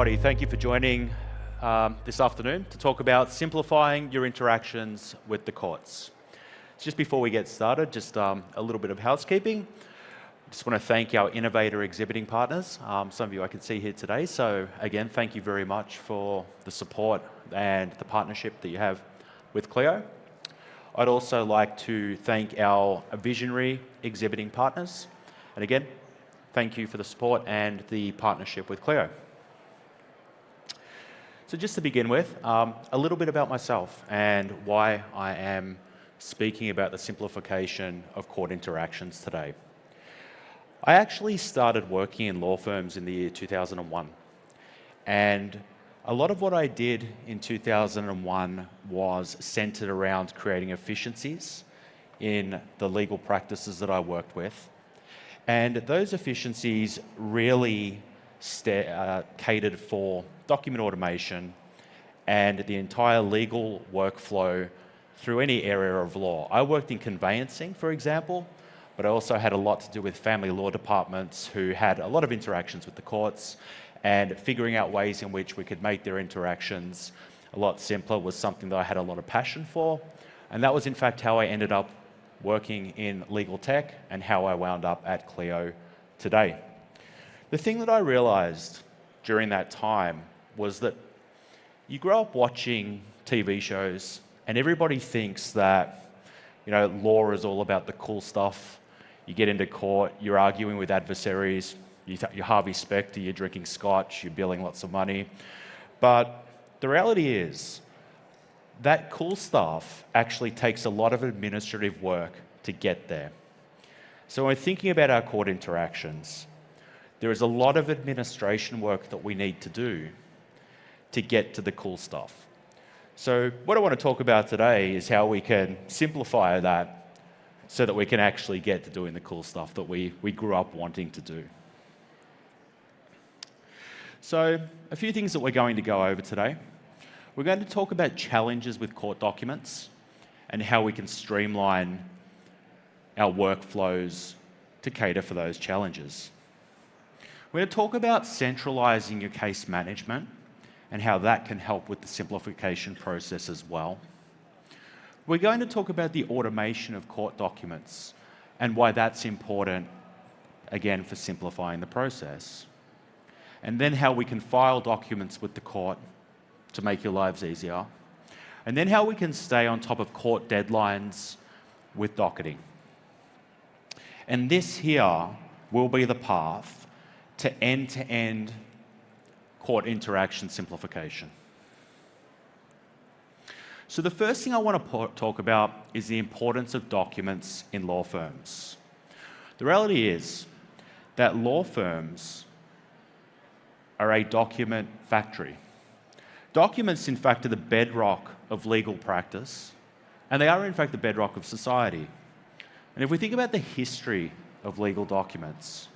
everybody. Thank you for joining this afternoon to talk about simplifying your interactions with the courts. Just before we get started, just a little bit of housekeeping. Just want to thank our innovator exhibiting partners. Some of you I can see here today. So again, thank you very much for the support and the partnership that you have with Clio. I'd also like to thank our visionary exhibiting partners. And again, thank you for the support and the partnership with Clio. So just to begin with, a little bit about myself and why I am speaking about the simplification of court interactions today. I actually started working in law firms in the year 2001. And a lot of what I did in 2001 was centered around creating efficiencies in the legal practices that I worked with. And those efficiencies really catered for document automation and the entire legal workflow through any area of law. I worked in conveyancing, for example, but I also had a lot to do with family law departments who had a lot of interactions with the courts, and figuring out ways in which we could make their interactions a lot simpler was something that I had a lot of passion for. And that was in fact how I ended up working in legal tech and how I wound up at Clio today. The thing that I realized during that time was that you grow up watching TV shows and everybody thinks that, law is all about the cool stuff. You get into court, you're arguing with adversaries, you're Harvey Specter, you're drinking scotch, you're billing lots of money. But the reality is that cool stuff actually takes a lot of administrative work to get there. So when we're thinking about our court interactions, there is a lot of administration work that we need to do to get to the cool stuff. So what I want to talk about today is how we can simplify that so that we can actually get to doing the cool stuff that we grew up wanting to do. So a few things that we're going to go over today. We're going to talk about challenges with court documents and how we can streamline our workflows to cater for those challenges. We're going to talk about centralizing your case management and how that can help with the simplification process as well. We're going to talk about the automation of court documents and why that's important, again, for simplifying the process. And then how we can file documents with the court to make your lives easier. And then how we can stay on top of court deadlines with docketing. And this here will be the path to end-to-end court interaction simplification. So the first thing I want to talk about is the importance of documents in law firms. The reality is that law firms are a document factory. Documents, in fact, are the bedrock of legal practice, and they are, in fact, the bedrock of society. And if we think about the history of legal documents,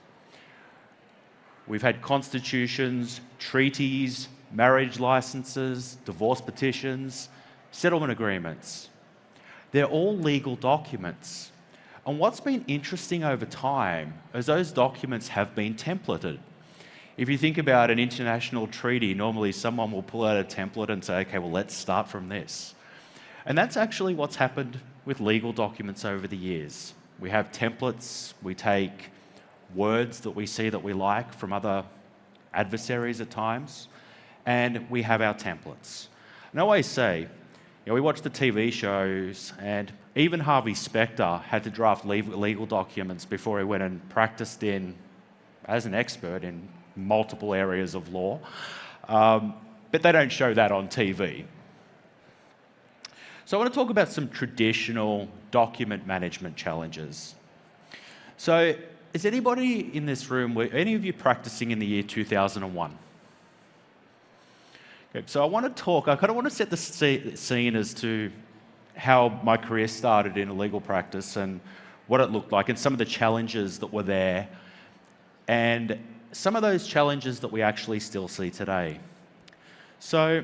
we've had constitutions, treaties, marriage licenses, divorce petitions, settlement agreements. They're all legal documents. And what's been interesting over time is those documents have been templated. If you think about an international treaty, normally someone will pull out a template and say, okay, well, let's start from this. And that's actually what's happened with legal documents over the years. We have templates, we take words that we see that we like from other adversaries at times, and we have our templates. And I always say, we watch the TV shows, and even Harvey Specter had to draft legal documents before he went and practiced as an expert in multiple areas of law. But they don't show that on TV. So I want to talk about some traditional document management challenges. So is anybody in this room, were any of you practicing in the year 2001? Okay, so I kind of want to set the scene as to how my career started in legal practice and what it looked like and some of the challenges that were there and some of those challenges that we actually still see today. So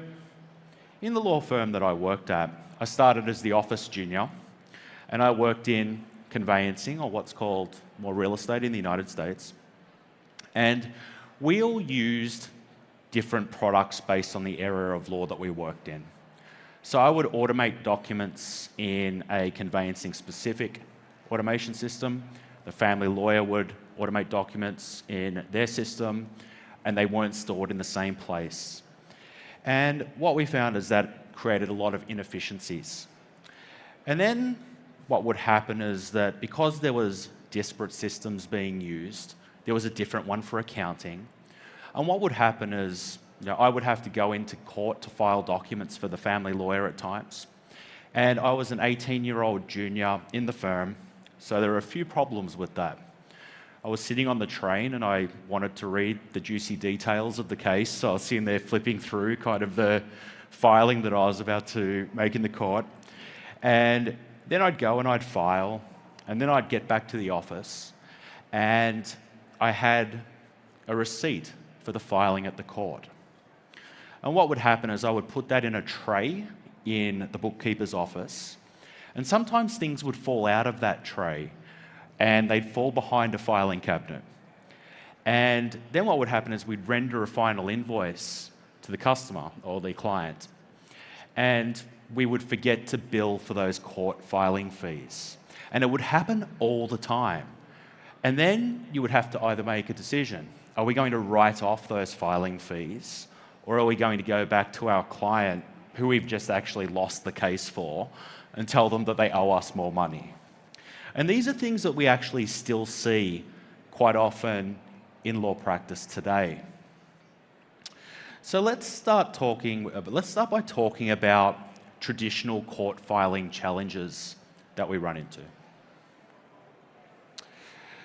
in the law firm that I worked at, I started as the office junior and I worked in conveyancing, or what's called more real estate in the United States. And we all used different products based on the area of law that we worked in. So I would automate documents in a conveyancing-specific automation system. The family lawyer would automate documents in their system, and they weren't stored in the same place. And what we found is that created a lot of inefficiencies. And then what would happen is that because there was disparate systems being used, there was a different one for accounting. And what would happen is, I would have to go into court to file documents for the family lawyer at times. And I was an 18-year-old junior in the firm, so there were a few problems with that. I was sitting on the train and I wanted to read the juicy details of the case, so I was sitting there flipping through kind of the filing that I was about to make in the court. And then I'd go and I'd file, and then I'd get back to the office, and I had a receipt for the filing at the court. And what would happen is I would put that in a tray in the bookkeeper's office, and sometimes things would fall out of that tray and they'd fall behind a filing cabinet. And then what would happen is we'd render a final invoice to the customer or the client, and we would forget to bill for those court filing fees. And it would happen all the time. And then you would have to either make a decision. Are we going to write off those filing fees, or are we going to go back to our client, who we've just actually lost the case for, and tell them that they owe us more money? And these are things that we actually still see quite often in law practice today. So let's start by talking about traditional court filing challenges that we run into.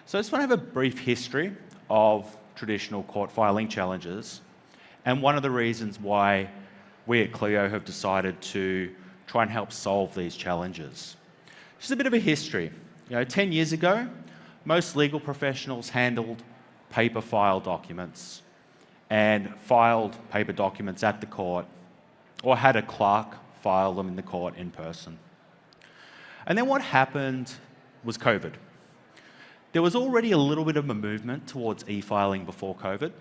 So I just want to have a brief history of traditional court filing challenges, and one of the reasons why we at Clio have decided to try and help solve these challenges. Just a bit of a history. 10 years ago, most legal professionals handled paper file documents and filed paper documents at the court, or had a clerk file them in the court in person. And then what happened was COVID. There was already a little bit of a movement towards e-filing before COVID.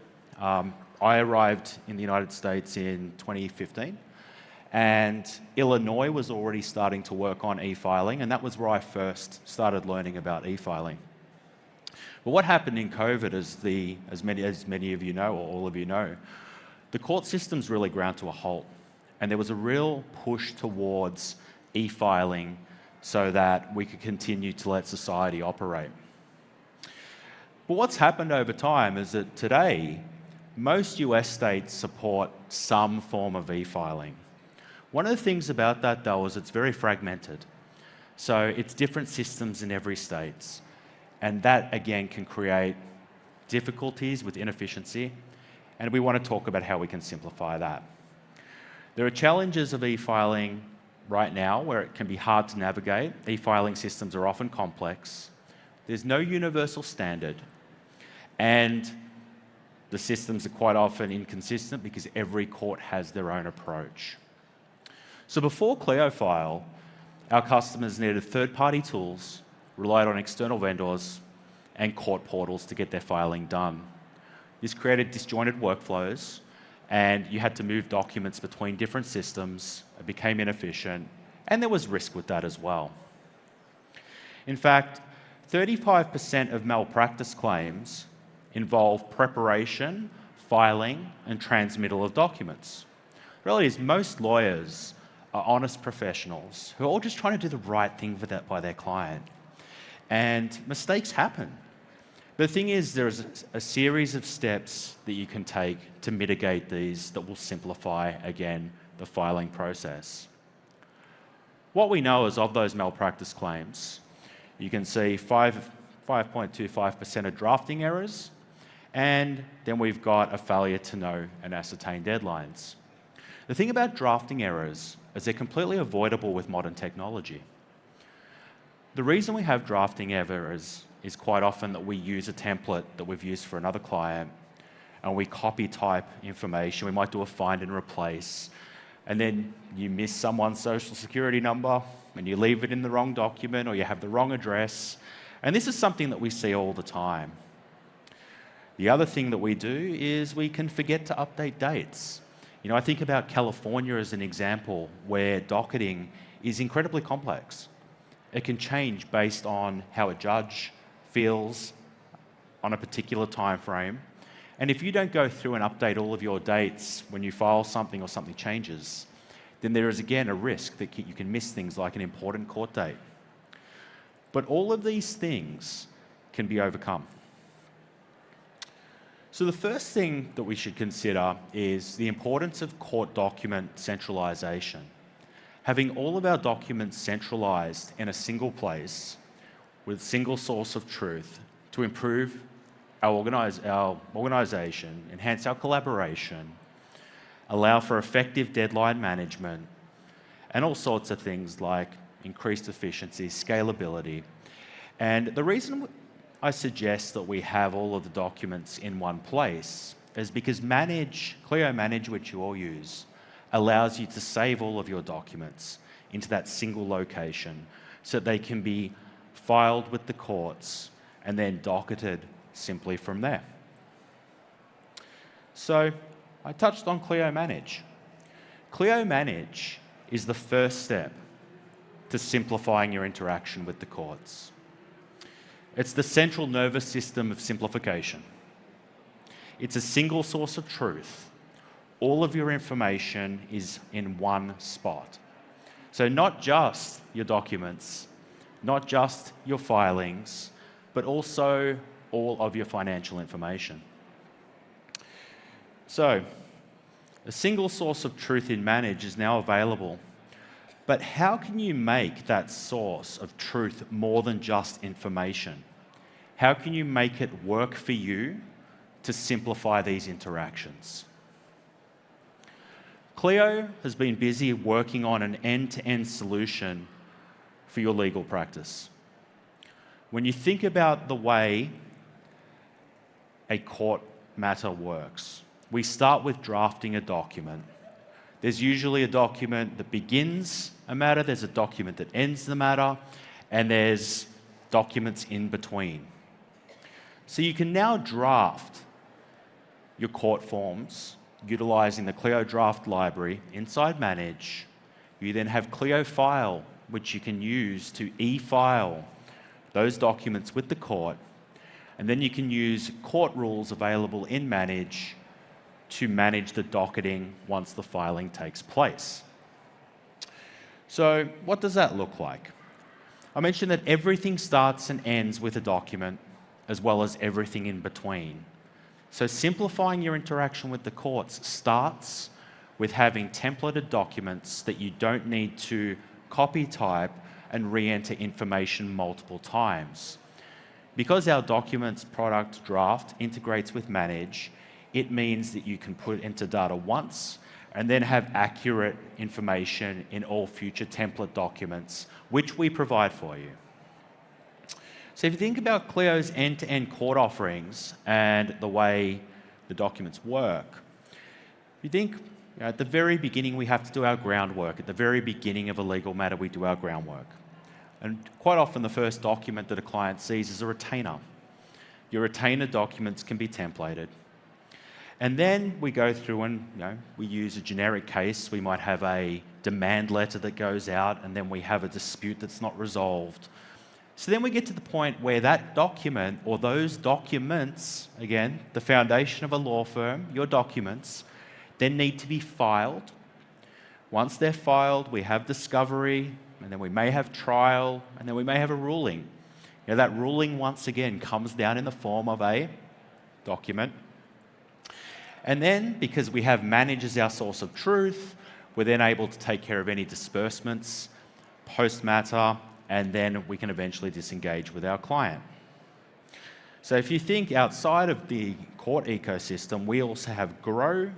I arrived in the United States in 2015, and Illinois was already starting to work on e-filing, and that was where I first started learning about e-filing. But what happened in COVID, as many of you know, or all of you know, the court systems really ground to a halt, and there was a real push towards e-filing so that we could continue to let society operate. But what's happened over time is that today, most US states support some form of e-filing. One of the things about that, though, is it's very fragmented. So it's different systems in every state. And that, again, can create difficulties with inefficiency. And we want to talk about how we can simplify that. There are challenges of e-filing right now where it can be hard to navigate. E-filing systems are often complex. There's no universal standard. And the systems are quite often inconsistent because every court has their own approach. So before ClioFile, our customers needed third-party tools, relied on external vendors, and court portals to get their filing done. This created disjointed workflows, and you had to move documents between different systems. It became inefficient, and there was risk with that as well. In fact, 35% of malpractice claims involve preparation, filing, and transmittal of documents. The reality is most lawyers are honest professionals who are all just trying to do the right thing by their client. And mistakes happen. But the thing is, there's a series of steps that you can take to mitigate these that will simplify, again, the filing process. What we know is of those malpractice claims, you can see 5.25% are drafting errors, and then we've got a failure to know and ascertain deadlines. The thing about drafting errors is they're completely avoidable with modern technology. The reason we have drafting errors is quite often that we use a template that we've used for another client, and we copy type information. We might do a find and replace, and then you miss someone's social security number, and you leave it in the wrong document, or you have the wrong address. And this is something that we see all the time. The other thing that we do is we can forget to update dates. I think about California as an example where docketing is incredibly complex. It can change based on how a judge feels on a particular time frame. And if you don't go through and update all of your dates when you file something or something changes, then there is again a risk that you can miss things like an important court date. But all of these things can be overcome. So the first thing that we should consider is the importance of court document centralisation. Having all of our documents centralised in a single place with a single source of truth to improve our organisation, enhance our collaboration, allow for effective deadline management, and all sorts of things like increased efficiency, scalability. And the reason I suggest that we have all of the documents in one place is because Clio Manage, which you all use, allows you to save all of your documents into that single location so that they can be filed with the courts and then docketed simply from there. So I touched on Clio Manage. Clio Manage is the first step to simplifying your interaction with the courts. It's the central nervous system of simplification. It's a single source of truth. All of your information is in one spot. So not just your documents, not just your filings, but also all of your financial information. So a single source of truth in Manage is now available. But how can you make that source of truth more than just information? How can you make it work for you to simplify these interactions? Clio has been busy working on an end-to-end solution for your legal practice. When you think about the way a court matter works, we start with drafting a document. There's usually a document that begins a matter, there's a document that ends the matter, and there's documents in between. So you can now draft your court forms utilising the Clio Draft Library inside Manage. You then have Clio File, which you can use to e-file those documents with the court, and then you can use court rules available in Manage to manage the docketing once the filing takes place. So what does that look like? I mentioned that everything starts and ends with a document, as well as everything in between. So simplifying your interaction with the courts starts with having templated documents that you don't need to copy, type, and re-enter information multiple times. Because our documents product draft integrates with Manage, it means that you can enter data once and then have accurate information in all future template documents, which we provide for you. So if you think about Clio's end-to-end court offerings and the way the documents work, you think at the very beginning we have to do our groundwork. At the very beginning of a legal matter, we do our groundwork. And quite often the first document that a client sees is a retainer. Your retainer documents can be templated. And then we go through and we use a generic case. We might have a demand letter that goes out, and then we have a dispute that's not resolved. So then we get to the point where that document, or those documents, again, the foundation of a law firm, your documents, then need to be filed. Once they're filed, we have discovery, and then we may have trial, and then we may have a ruling. That ruling, once again, comes down in the form of a document. And then, because we have Manage as our source of truth, we're then able to take care of any disbursements, post-matter, and then we can eventually disengage with our client. So if you think outside of the court ecosystem, we also have Grow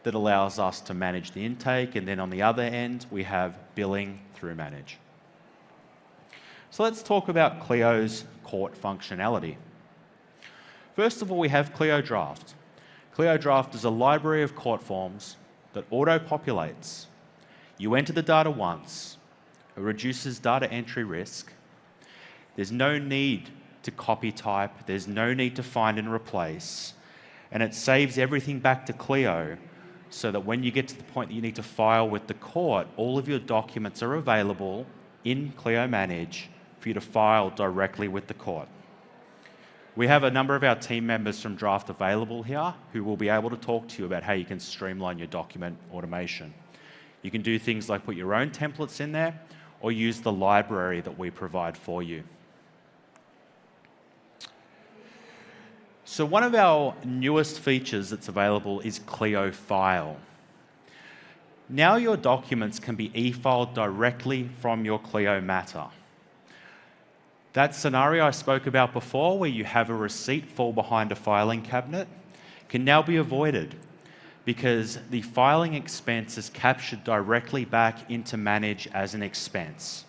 that allows us to manage the intake, and then on the other end, we have billing through Manage. So let's talk about Clio's court functionality. First of all, we have Clio Draft. Clio Draft is a library of court forms that auto-populates. You enter the data once. It reduces data entry risk. There's no need to copy type. There's no need to find and replace. And it saves everything back to Clio so that when you get to the point that you need to file with the court, all of your documents are available in Clio Manage for you to file directly with the court. We have a number of our team members from Draft available here who will be able to talk to you about how you can streamline your document automation. You can do things like put your own templates in there or use the library that we provide for you. So one of our newest features that's available is Clio File. Now your documents can be e-filed directly from your Clio matter. That scenario I spoke about before, where you have a receipt fall behind a filing cabinet, can now be avoided because the filing expense is captured directly back into Manage as an expense.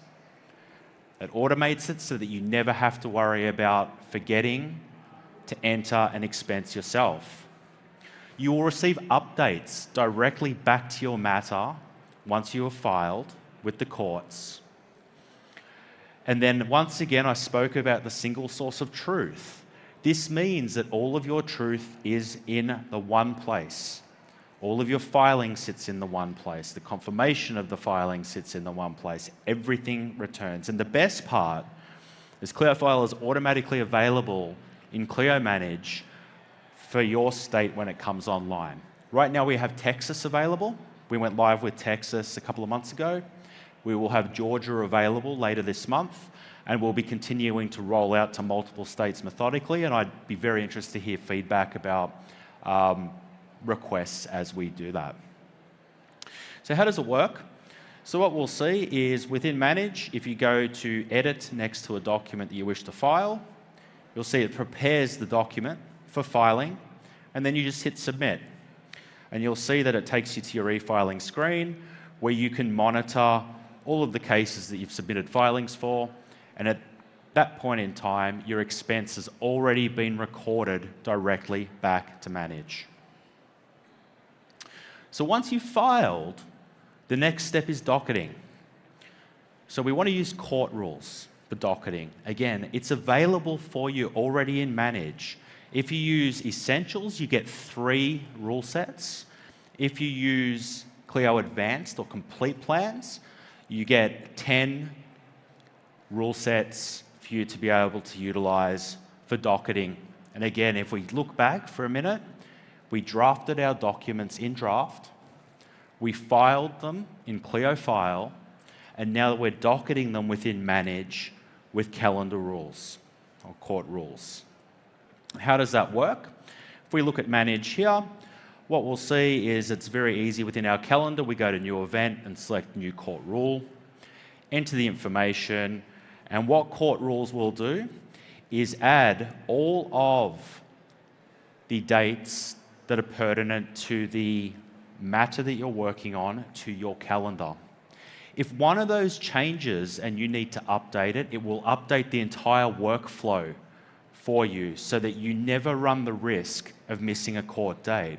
It automates it so that you never have to worry about forgetting to enter an expense yourself. You will receive updates directly back to your matter once you have filed with the courts. And then once again, I spoke about the single source of truth. This means that all of your truth is in the one place. All of your filing sits in the one place. The confirmation of the filing sits in the one place. Everything returns. And the best part is Clio File is automatically available in Clio Manage for your state when it comes online. Right now we have Texas available. We went live with Texas a couple of months ago. We will have Georgia available later this month, and we'll be continuing to roll out to multiple states methodically, and I'd be very interested to hear feedback about requests as we do that. So how does it work? So what we'll see is within Manage, if you go to Edit next to a document that you wish to file, you'll see it prepares the document for filing, and then you just hit Submit. And you'll see that it takes you to your e-filing screen where you can monitor all of the cases that you've submitted filings for, and at that point in time, your expense has already been recorded directly back to Manage. So once you've filed, the next step is docketing. So we want to use court rules for docketing. Again, it's available for you already in Manage. If you use Essentials, you get 3 rule sets. If you use Clio Advanced or Complete plans, you get 10 rule sets for you to be able to utilize for docketing. And again, if we look back for a minute, we drafted our documents in Draft, we filed them in Clio File, and now we're docketing them within Manage with calendar rules or court rules. How does that work? If we look at Manage here, what we'll see is it's very easy within our calendar. We go to New Event and select New Court Rule, enter the information, and what court rules will do is add all of the dates that are pertinent to the matter that you're working on to your calendar. If one of those changes and you need to update it, it will update the entire workflow for you so that you never run the risk of missing a court date.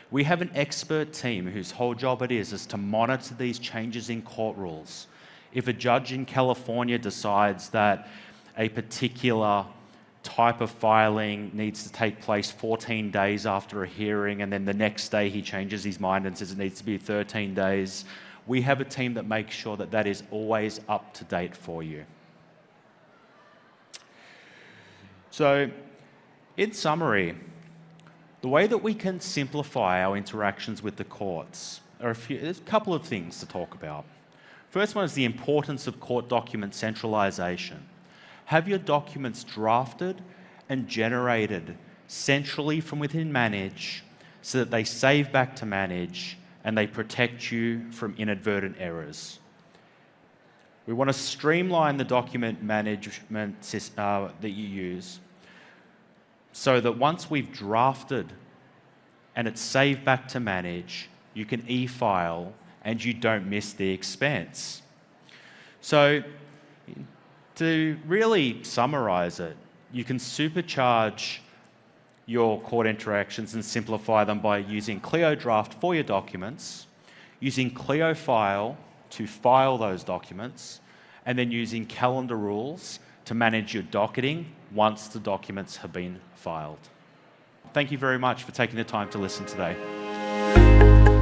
We have an expert team whose whole job it is to monitor these changes in court rules. If a judge in California decides that a particular type of filing needs to take place 14 days after a hearing, and then the next day he changes his mind and says it needs to be 13 days, we have a team that makes sure that that is always up to date for you. So, in summary, the way that we can simplify our interactions with the courts there's a couple of things to talk about. First one is the importance of court document centralization. Have your documents drafted and generated centrally from within Manage so that they save back to Manage and they protect you from inadvertent errors. We want to streamline the document management that you use so that once we've drafted and it's saved back to Manage, you can e-file and you don't miss the expense. So to really summarize it, you can supercharge your court interactions and simplify them by using Clio Draft for your documents, using Clio File to file those documents, and then using calendar rules to manage your docketing once the documents have been filed. Thank you very much for taking the time to listen today.